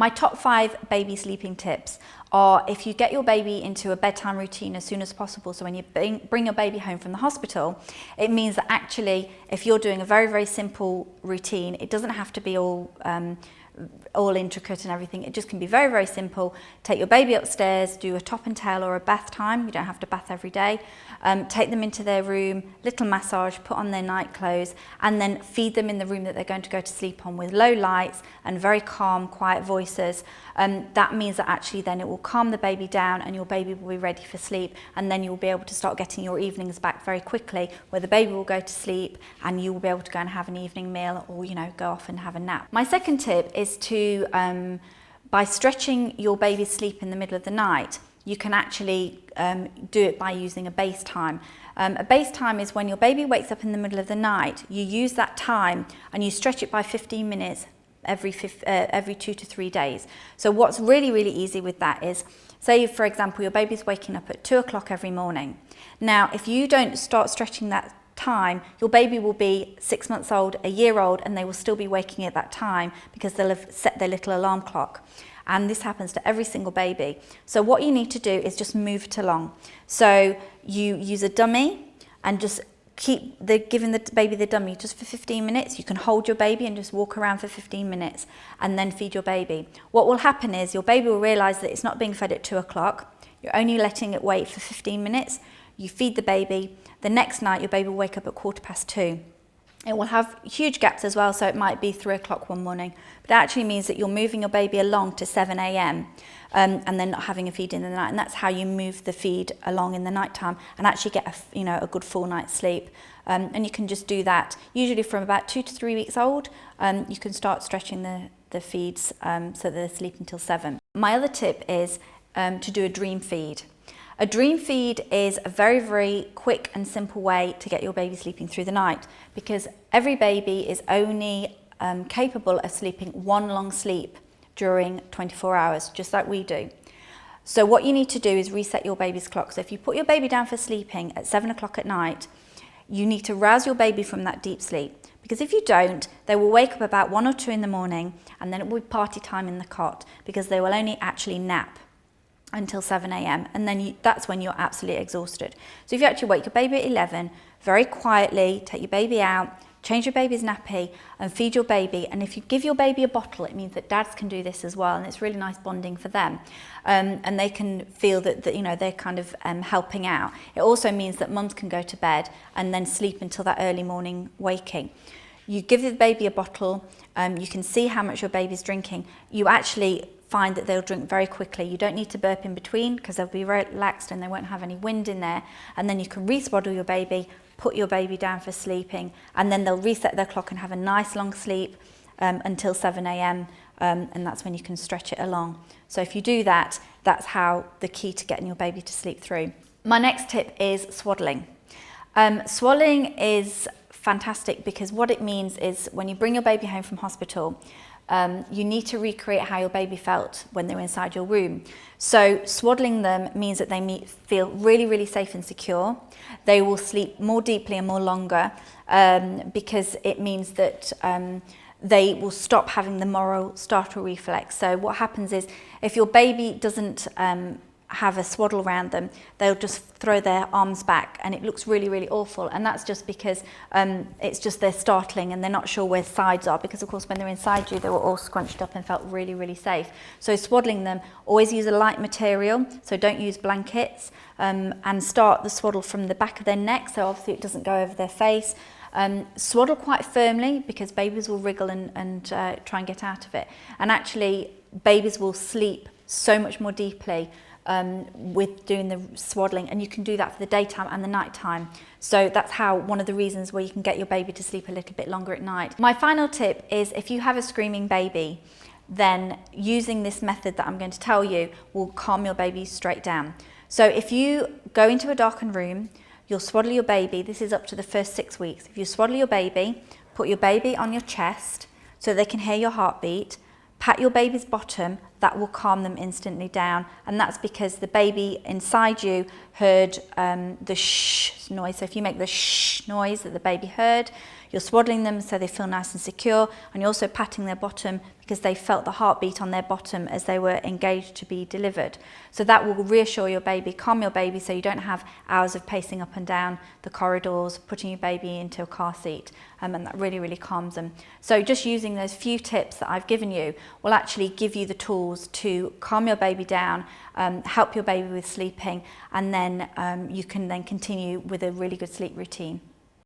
My top 5 baby sleeping tips are if you get your baby into a bedtime routine as soon as possible. So when you bring your baby home from the hospital, it means that actually if you're doing a very, very simple routine, it doesn't have to be all intricate and everything. It just can be very, very simple. Take your baby upstairs, do a top and tail or a bath time. You don't have to bath every day. Take them into their room, little massage, put on their night clothes, and then feed them in the room that they're going to go to sleep on with low lights and very calm, quiet voices. That means that actually then it will calm the baby down and your baby will be ready for sleep, and then you'll be able to start getting your evenings back very quickly, where the baby will go to sleep and you will be able to go and have an evening meal, or go off and have a nap. My second tip is to, by stretching your baby's sleep in the middle of the night, you can actually do it by using a base time. A base time is when your baby wakes up in the middle of the night, you use that time and you stretch it by 15 minutes every 2 to 3 days. So what's really, really easy with that is, say for example, your baby's waking up at 2 o'clock every morning. Now, if you don't start stretching that time, your baby will be 6 months old, a year old, and they will still be waking at that time because they'll have set their little alarm clock. And this happens to every single baby. So what you need to do is just move it along. So you use a dummy and just keep giving the baby the dummy just for 15 minutes. You can hold your baby and just walk around for 15 minutes and then feed your baby. What will happen is your baby will realise that it's not being fed at 2 o'clock. You're only letting it wait for 15 minutes. You feed the baby. The next night, your baby will wake up at 2:15. It will have huge gaps as well, so it might be 3 o'clock one morning. But it actually means that you're moving your baby along to 7 a.m. And then not having a feed in the night. And that's how you move the feed along in the night time and actually get a good full night's sleep. And you can just do that usually from about 2 to 3 weeks old. You can start stretching the feeds so that they sleep until 7. My other tip is to do a dream feed. A dream feed is a very, very quick and simple way to get your baby sleeping through the night, because every baby is only capable of sleeping one long sleep during 24 hours, just like we do. So what you need to do is reset your baby's clock. So if you put your baby down for sleeping at 7 o'clock at night, you need to rouse your baby from that deep sleep, because if you don't, they will wake up about 1 or 2 in the morning, and then it will be party time in the cot, because they will only actually nap until 7 a.m. and then that's when you're absolutely exhausted. So if you actually wake your baby at 11, very quietly take your baby out, change your baby's nappy and feed your baby. And if you give your baby a bottle, it means that dads can do this as well, and it's really nice bonding for them. And they can feel that they're kind of helping out. It also means that mums can go to bed and then sleep until that early morning waking. You give the baby a bottle, you can see how much your baby's drinking. You actually find that they'll drink very quickly. You don't need to burp in between because they'll be relaxed and they won't have any wind in there. And then you can re-swaddle your baby, put your baby down for sleeping, and then they'll reset their clock and have a nice long sleep until 7 a.m. And that's when you can stretch it along. So if you do that, that's how the key to getting your baby to sleep through. My next tip is swaddling. Swaddling is fantastic because what it means is when you bring your baby home from hospital, you need to recreate how your baby felt when they were inside your womb. So swaddling them means that they feel really, really safe and secure. They will sleep more deeply and more longer because it means that they will stop having the moral startle reflex. So what happens is if your baby doesn't have a swaddle around them, they'll just throw their arms back and it looks really, really awful. And that's just because it's just they're startling and they're not sure where sides are, because of course when they're inside you, they were all scrunched up and felt really, really safe. So swaddling them, always use a light material, so don't use blankets, and start the swaddle from the back of their neck, so obviously it doesn't go over their face. Swaddle quite firmly because babies will wriggle and try and get out of it. And actually babies will sleep so much more deeply with doing the swaddling, and you can do that for the daytime and the nighttime. So that's how one of the reasons where you can get your baby to sleep a little bit longer at night. My final tip is if you have a screaming baby, then using this method that I'm going to tell you will calm your baby straight down. So if you go into a darkened room, you'll swaddle your baby. This is up to the first 6 weeks. If you swaddle your baby, put your baby on your chest so they can hear your heartbeat, pat your baby's bottom, that will calm them instantly down. And that's because the baby inside you heard the shh noise. So if you make the shh noise that the baby heard, you're swaddling them so they feel nice and secure, and you're also patting their bottom because they felt the heartbeat on their bottom as they were engaged to be delivered. So that will reassure your baby, calm your baby, so you don't have hours of pacing up and down the corridors, putting your baby into a car seat, and that really calms them. So just using those few tips that I've given you will actually give you the tools to calm your baby down, help your baby with sleeping, and then you can then continue with a really good sleep routine.